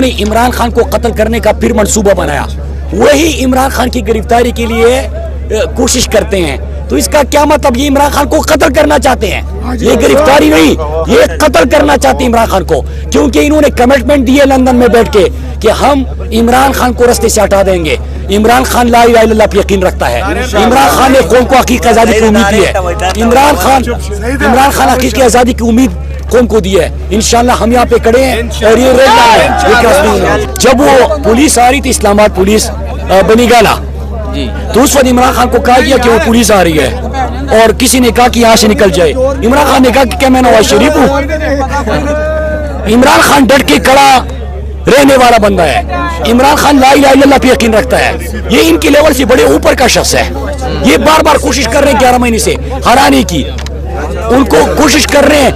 ने इमरान खान को कत्ल करने का फिर मंसूबा बनाया, वही इमरान खान की गिरफ्तारी के लिए कोशिश करते हैं। तो इसका क्या मतलब, ये इमरान खान को कत्ल करना चाहते हैं, ये गिरफ्तारी नहीं, ये कत्ल करना चाहते हैं इमरान खान को, क्योंकि इन्होंने कमिटमेंट दी है लंदन में बैठ के कि हम इमरान खान को रास्ते से हटा देंगे। इमरान खान ला इलाहा इल्लल्लाह पे यकीन रखता है, इमरान खान ने कौम को हकीकी आज़ादी की उम्मीद दी है, इमरान खान हकीकी आज़ादी की उम्मीद कौम को दी है। इंशाल्लाह हम यहाँ पे खड़े हैं और ये रेड लाइन है। जब वो पुलिस आ रही थी, इस्लामाबाद पुलिस बनी गाला, तो उस वक्त इमरान खान को कहा गया कि वो पुलिस आ रही है और किसी ने कहा कि यहाँ से निकल जाए। इमरान खान ने कहा कि क्या मैं नवाज शरीफ हूँ? इमरान खान डट के खड़ा रहने वाला बंदा है। इमरान खान ला इलाहा इल्लल्लाह पे यकीन रखता है, ये इनके लेवल से बड़े ऊपर का शख्स है। ये बार बार कोशिश कर रहे हैं 11 महीने से हराने की, उनको कोशिश कर रहे हैं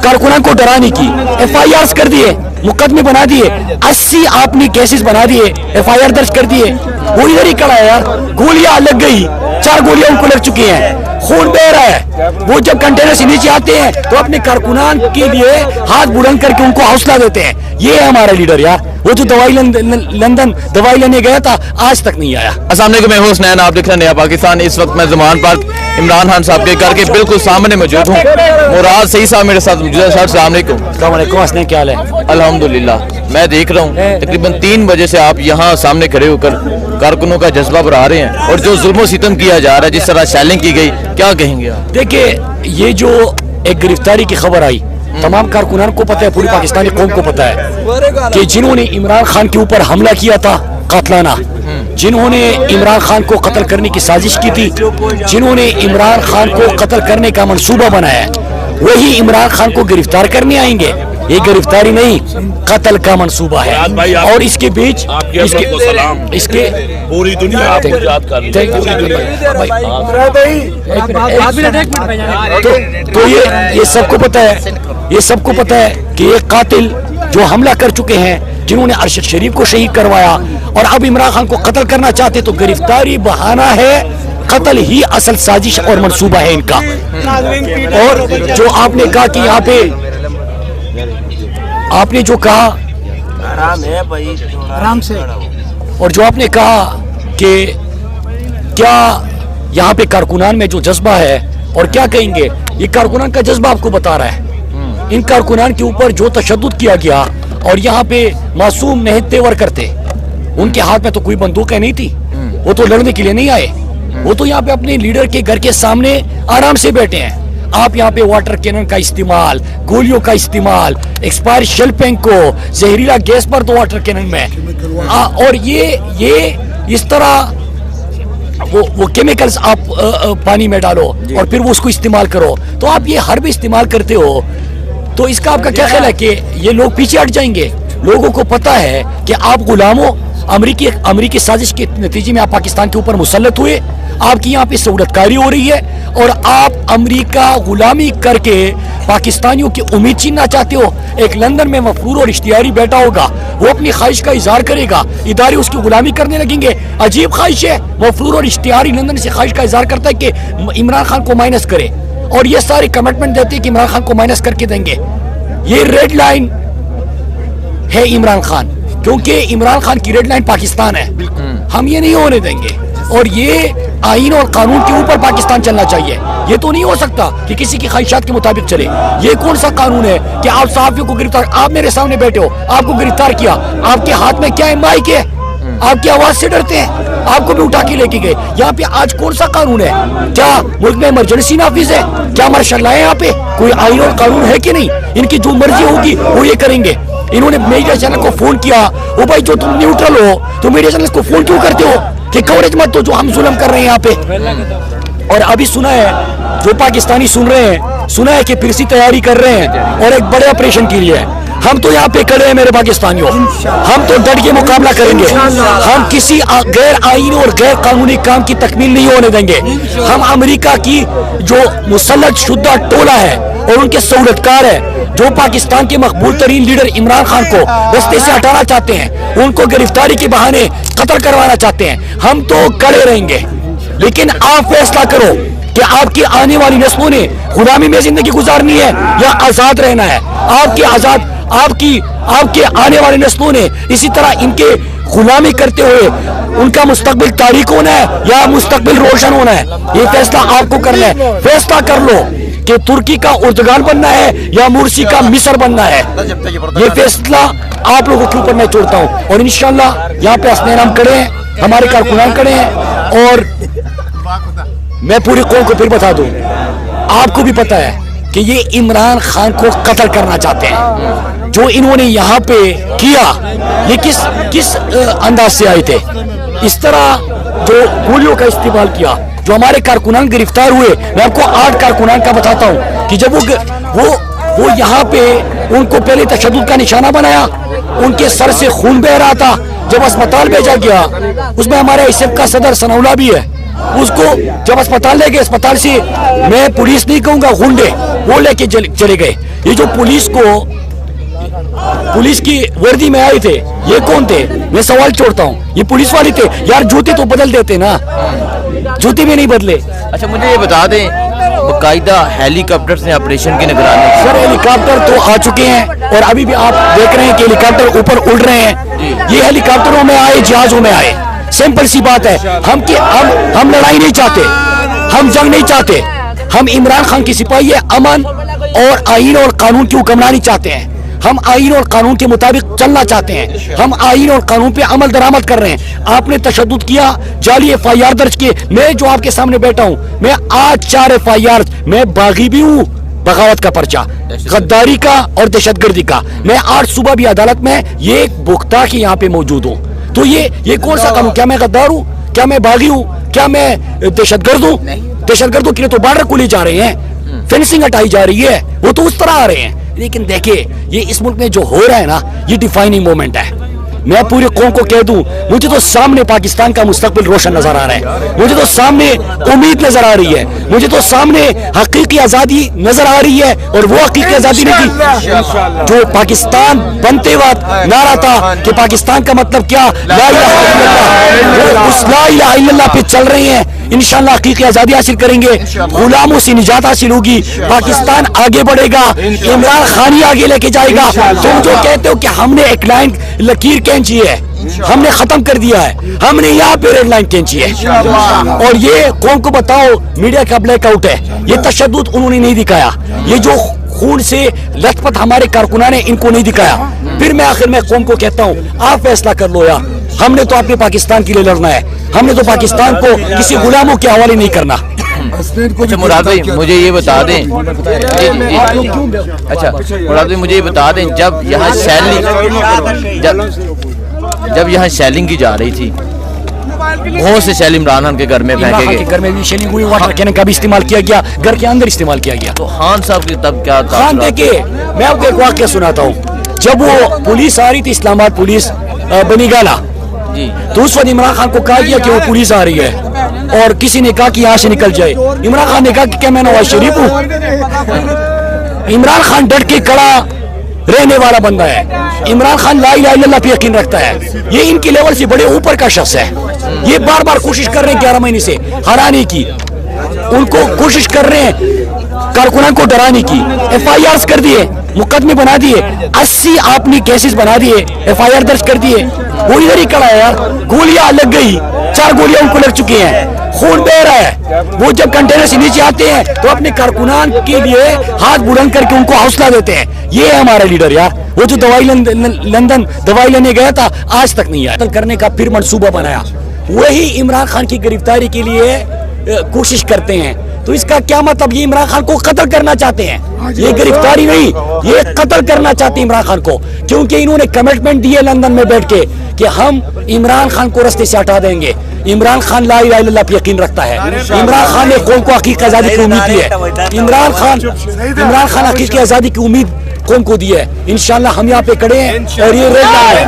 कारकुनान को डराने की। FIR कर दिए, मुकदमे बना दिए, 80 आपने केसेस बना दिए, FIR दर्ज कर दिए। वो इधर ही खड़ा है यार, गोलियां लग गई, 4 गोलियां उनको लग चुकी हैं, खून बह रहा है। वो जब कंटेनर से नीचे आते हैं तो अपने कारकुनान के लिए हाथ बुलंद करके उनको हौसला देते हैं। ये है हमारा लीडर यार। वो जो लंदन दवाई लेने गया था, आज तक नहीं आया। अस्सलाम वालेकुम, मैं हुसनैन, आप देख रहे हैं नया पाकिस्तान। इस वक्त मैं ज़मान पार्क इमरान खान साहब के घर के बिल्कुल सामने मौजूद हूँ। मुराद सही साहब मेरे साथ मौजूद है। सर अस्सलाम वालेकुम। हंसने क्या हाल है? अल्हम्दुलिल्लाह। मैं देख रहा हूँ तकरीबन 3 बजे से आप यहाँ सामने खड़े होकर कारकुनों का जज्बा बढ़ा रहे हैं और जो जुल्म सितम किया जा रहा है, जिस तरह शैलिंग की गई, क्या कहेंगे आप? देखिए, ये जो एक गिरफ्तारी की खबर आई, तमाम कारकुनान को पता है, पूरी पाकिस्तानी कौम को पता है कि जिन्होंने इमरान खान के ऊपर हमला किया था कातलाना, जिन्होंने इमरान खान को कत्ल करने की साजिश की थी, जिन्होंने इमरान खान को कत्ल करने का मंसूबा बनाया, वही इमरान खान को गिरफ्तार करने आएंगे। ये गिरफ्तारी नहीं, कत्ल का मंसूबा है। और इसके बीच इसके पूरी दुनिया तो ये सबको पता है, ये सबको पता है कि ये कातिल जो हमला कर चुके हैं, जिन्होंने अरशद शरीफ को शहीद करवाया और अब इमरान खान को कत्ल करना चाहते, तो गिरफ्तारी बहाना है, कत्ल ही असल साजिश और मंसूबा है इनका। और जो आपने कहा कि यहाँ पे आपने जो कहा आराम से, और जो आपने कहा कि क्या यहाँ पे कारकुनान में जो जज्बा है, और क्या कहेंगे, ये कारकुनान का जज्बा आपको बता रहा है। इन कारकुनान के ऊपर जो तशद्दुद किया गया और यहाँ पे मासूम नहीं तेवर करते, उनके हाथ में तो कोई बंदूकें नहीं थी, वो तो लड़ने के लिए नहीं आए, वो तो यहाँ पे अपने लीडर के घर के सामने आराम से बैठे हैं। आप यहाँ पे वाटर कैनन का इस्तेमाल, गोलियों का इस्तेमाल, एक्सपायर शेल पेंक को, जहरीला गैस पर दो वाटर कैनन में, और ये इस तरह वो केमिकल्स आप पानी में डालो और फिर वो उसको इस्तेमाल करो, तो आप ये हर भी इस्तेमाल करते हो। तो इसका आपका क्या ख्याल है कि ये लोग पीछे हट जाएंगे? लोगों को पता है कि आप गुलामों, अमरीकी साजिश के नतीजे में आप पाकिस्तान के ऊपर मुसल्लत हुए, आपकी यहाँ पे सहूलतकारी हो रही है और आप अमेरिका गुलामी करके पाकिस्तानियों की उम्मीद छीनना चाहते हो। एक लंदन में मफरूर और इश्तिहारी बैठा होगा, वो अपनी ख्वाहिश का इजहार करेगा, इदारे उसकी गुलामी करने लगेंगे। अजीब ख्वाहिश है, मफरूर और इश्तिहारी लंदन से ख्वाहिश का इजहार करता है कि इमरान खान को माइनस करे, और ये सारे कमिटमेंट देते हैं कि इमरान खान को माइनस करके देंगे। ये रेड लाइन है इमरान खान, क्योंकि इमरान खान की रेड लाइन पाकिस्तान है, हम ये नहीं होने देंगे। और ये आईन और कानून के ऊपर पाकिस्तान चलना चाहिए। ये तो नहीं हो सकता कि किसी की ख्वाहिशात के मुताबिक चले। ये कौन सा कानून है कि आप सहाफियों को गिरफ्तार, आप मेरे सामने बैठे हो, आपको गिरफ्तार किया, आपके हाथ में क्या है, माइक है, आपकी आवाज से डरते हैं, आपको भी उठा के लेके गए। यहाँ पे आज कौन सा कानून है? क्या मुल्क में इमरजेंसी नाफिज है? क्या मार्शल लॉ है? यहाँ पे कोई आईन और कानून है कि नहीं? इनकी जो मर्जी होगी वो ये करेंगे। इन्होंने मीडिया चैनल को फोन किया, वो भाई जो तुम न्यूट्रल हो तो मीडिया चैनल को फोन क्यों करते हो कि कवरेज मत दो जो हम जुल्म कर रहे हैं यहाँ पे। और अभी सुना है, जो पाकिस्तानी सुन रहे हैं, सुना है कि फिर से तैयारी कर रहे हैं और एक बड़े ऑपरेशन के लिए। हम तो यहाँ पे खड़े हैं मेरे पाकिस्तानियों, हम तो डट के मुकाबला करेंगे। हम किसी गैर आईनी और गैर कानूनी काम की तकमील नहीं होने देंगे। हम अमेरिका की जो मुसल्लत शुद्धा टोला है और उनके सहूलतकार है, जो पाकिस्तान के मकबूल तरीन लीडर इमरान खान को रास्ते से हटाना चाहते हैं, उनको गिरफ्तारी के बहाने कत्ल करवाना चाहते हैं, हम तो खड़े रहेंगे। लेकिन आप फैसला करो कि आपकी आने वाली नस्लों ने गुलामी में जिंदगी गुजारनी है या आजाद रहना है। आपकी آپ کے آنے والے نسلوں نے اسی طرح ان کے غلامی کرتے ہوئے ان کا مستقبل تاریک ہونا ہے یا مستقبل روشن ہونا ہے، یہ فیصلہ آپ کو کرنا ہے. فیصلہ کر لو کہ ترکی کا اردگان بننا ہے یا مرسی کا مصر بننا ہے. یہ فیصلہ آپ لوگوں کے اوپر میں چھوڑتا ہوں. اور انشاءاللہ یہاں پہ حسنین ہم کھڑے ہیں، ہمارے کارکنان کھڑے ہیں، اور میں پوری قوم کو پھر بتا دوں، آپ کو بھی پتا ہے کہ یہ عمران خان کو قتل کرنا چاہتے ہیں. جو انہوں نے یہاں پہ کیا یہ کس انداز سے آئے تھے؟ اس طرح جو گولیوں کا استعمال کیا، جو ہمارے کارکنان گرفتار ہوئے، میں آپ کو 8 کارکنان کا بتاتا ہوں کہ جب وہ یہاں پہ ان کو پہلے تشدد کا نشانہ بنایا، ان کے سر سے خون بہ رہا تھا. جب اسپتال بھیجا گیا، اس میں ہمارے ISF کا صدر ثناء اللہ بھی ہے، اس کو جب اسپتال لے گئے، اسپتال سے میں پولیس نہیں کہوں گا، غنڈے وہ لے کے چلے گئے. یہ جو پولیس کی وردی میں آئے تھے، یہ کون تھے؟ میں سوال چھوڑتا ہوں. یہ پولیس والے تھے یار، جوتے تو بدل دیتے نا، جوتے بھی نہیں بدلے. اچھا مجھے یہ بتا دیں، باقاعدہ ہیلی کاپٹر سے آپریشن کی نگرانی؟ سر ہیلی کاپٹر تو آ چکے ہیں اور ابھی بھی آپ دیکھ رہے ہیں کہ ہیلی کاپٹر اوپر اڑ رہے ہیں. یہ ہیلی کاپٹروں میں آئے، جہازوں میں آئے. سمپل سی بات ہے، ہم لڑائی نہیں چاہتے، ہم جنگ نہیں چاہتے. ہم عمران خان کی سپاہی ہے، امن اور آئین اور قانون کی حکمرانی چاہتے ہیں. ہم آئین اور قانون کے مطابق چلنا چاہتے ہیں. ہم آئین اور قانون پہ عمل درآمد کر رہے ہیں. آپ نے تشدد کیا، جعلی FIR درج کیے. میں جو آپ کے سامنے بیٹھا ہوں، میں 8 FIR، میں باغی بھی ہوں، بغاوت کا پرچہ، غداری کا اور دہشت گردی کا. میں 8 صوبہ بھی عدالت میں یہ بھگتا کے یہاں پہ موجود ہوں. تو یہ کون سا قانون؟ کیا میں غدار ہوں؟ کیا میں باغی ہوں؟ کیا میں دہشت گرد ہوں؟ دہشت گردوں کے لیے تو بارڈر کھولے جا رہے ہیں، فینسنگ ہٹائی جا رہی ہے، وہ تو اس طرح آ رہے ہیں. لیکن دیکھیں یہ اس ملک میں جو ہو رہا ہے نا، یہ ڈیفائننگ مومنٹ ہے. میں پوری قوم کو کہہ دوں، مجھے تو سامنے پاکستان کا مستقبل روشن نظر آ رہا ہے. مجھے تو سامنے امید نظر آ رہی ہے. مجھے تو سامنے حقیقی آزادی نظر آ رہی ہے. اور وہ حقیقی آزادی نہیں تھی جو پاکستان بنتے وقت نعرہ تھا کہ پاکستان کا مطلب کیا، لا الہ الا اللہ. وہ اس لا الہ الا اللہ پہ چل رہے ہیں. انشاءاللہ حقیقی آزادی حاصل کریں گے، غلاموں سے نجات حاصل ہوگی، پاکستان آگے بڑھے گا، عمران خان ہی آگے لے کے جائے گا. تم جو کہتے ہو کہ ہم نے ایک لائن لکیر کھینچی ہے، ہم نے ختم کر دیا ہے، ہم نے یہاں پہ ریڈ لائن کھینچی ہے. اور یہ قوم کو بتاؤ، میڈیا کا بلیک آؤٹ ہے. یہ تشدد انہوں نے نہیں دکھایا، یہ جو خون سے لت پت ہمارے کارکنان نے ان کو نہیں دکھایا. پھر میں آخر میں قوم کو کہتا ہوں، آپ فیصلہ کر لو یار. ہم نے تو اپنے پاکستان کے لیے لڑنا ہے، ہم نے تو پاکستان کو کسی غلاموں کے حوالے نہیں کرنا. اچھا مراد بھائی مجھے یہ بتا دیں، اچھا مراد بھائی مجھے یہ بتا دیں، جب یہاں شیلنگ کی جا رہی تھی، بہت سے شیل عمران خان کے گھر میں پھینکے گئے، گھر میں بھی شیلنگ ہوئی، واٹر کینن کا بھی استعمال کیا گیا، گھر کے اندر استعمال کیا گیا. تو خان صاحب کی تب کیا تھا؟ خان دیکھیے، میں آپ کو ایک واقعہ سناتا ہوں. جب وہ پولیس آ رہی تھی، اسلام آباد پولیس بنی گالا، تو اس وقت عمران خان کو کہا گیا کہ وہ پولیس آ رہی ہے، اور کسی نے کہا کہ یہاں سے نکل جائے. عمران خان نے کہا کہ کیا میں نواز شریف ہوں؟ عمران خان ڈٹ کے کھڑا رہنے والا بندہ ہے. عمران خان لا الہ الا اللہ پہ یقین رکھتا ہے. یہ ان کے لیول سے بڑے اوپر کا شخص ہے. یہ بار بار کوشش کر رہے ہیں 11 مہینے سے ہرانے کی، ان کو کوشش کر رہے ہیں کارکنان کو ڈرانے کی. FIRs کر دیے، مقدمے بنا دیے، 80 آپ نے کیسز بنا دیے، FIR درج کر دیے. وہ ادھر ہی کھڑا ہے یار، گولیاں لگ گئی، 4 گولیاں ان کو لگ چکی ہیں، خون بہ رہا ہے. وہ جب کنٹینر سے نیچے آتے ہیں تو اپنے کارکنان کے لیے ہاتھ بلند کر کے ان کو حوصلہ دیتے ہیں. یہ ہے ہمارا لیڈر یار. وہ جو لندن دوائی لینے گیا تھا، آج تک نہیں آیا. قتل کرنے کا پھر منصوبہ بنایا. وہی عمران خان کی گرفتاری کے لیے کوشش کرتے ہیں. تو اس کا کیا مطلب؟ یہ عمران خان کو قتل کرنا چاہتے ہیں. یہ گرفتاری نہیں، یہ قتل کرنا چاہتے ہیں عمران خان کو، کیونکہ انہوں نے کمٹمنٹ دی ہے لندن میں بیٹھ کے کہ ہم عمران خان کو رستے سے ہٹا دیں گے. عمران خان لا الہ الا اللہ پہ یقین رکھتا ہے. عمران خان نے قوم کو حقیقی آزادی کی امید دی ہے. عمران خان حقیقی آزادی کی امید قوم کو دی ہے. انشاءاللہ ہم یہاں پہ کھڑے ہیں اور یہ ریڈ لائن ہے.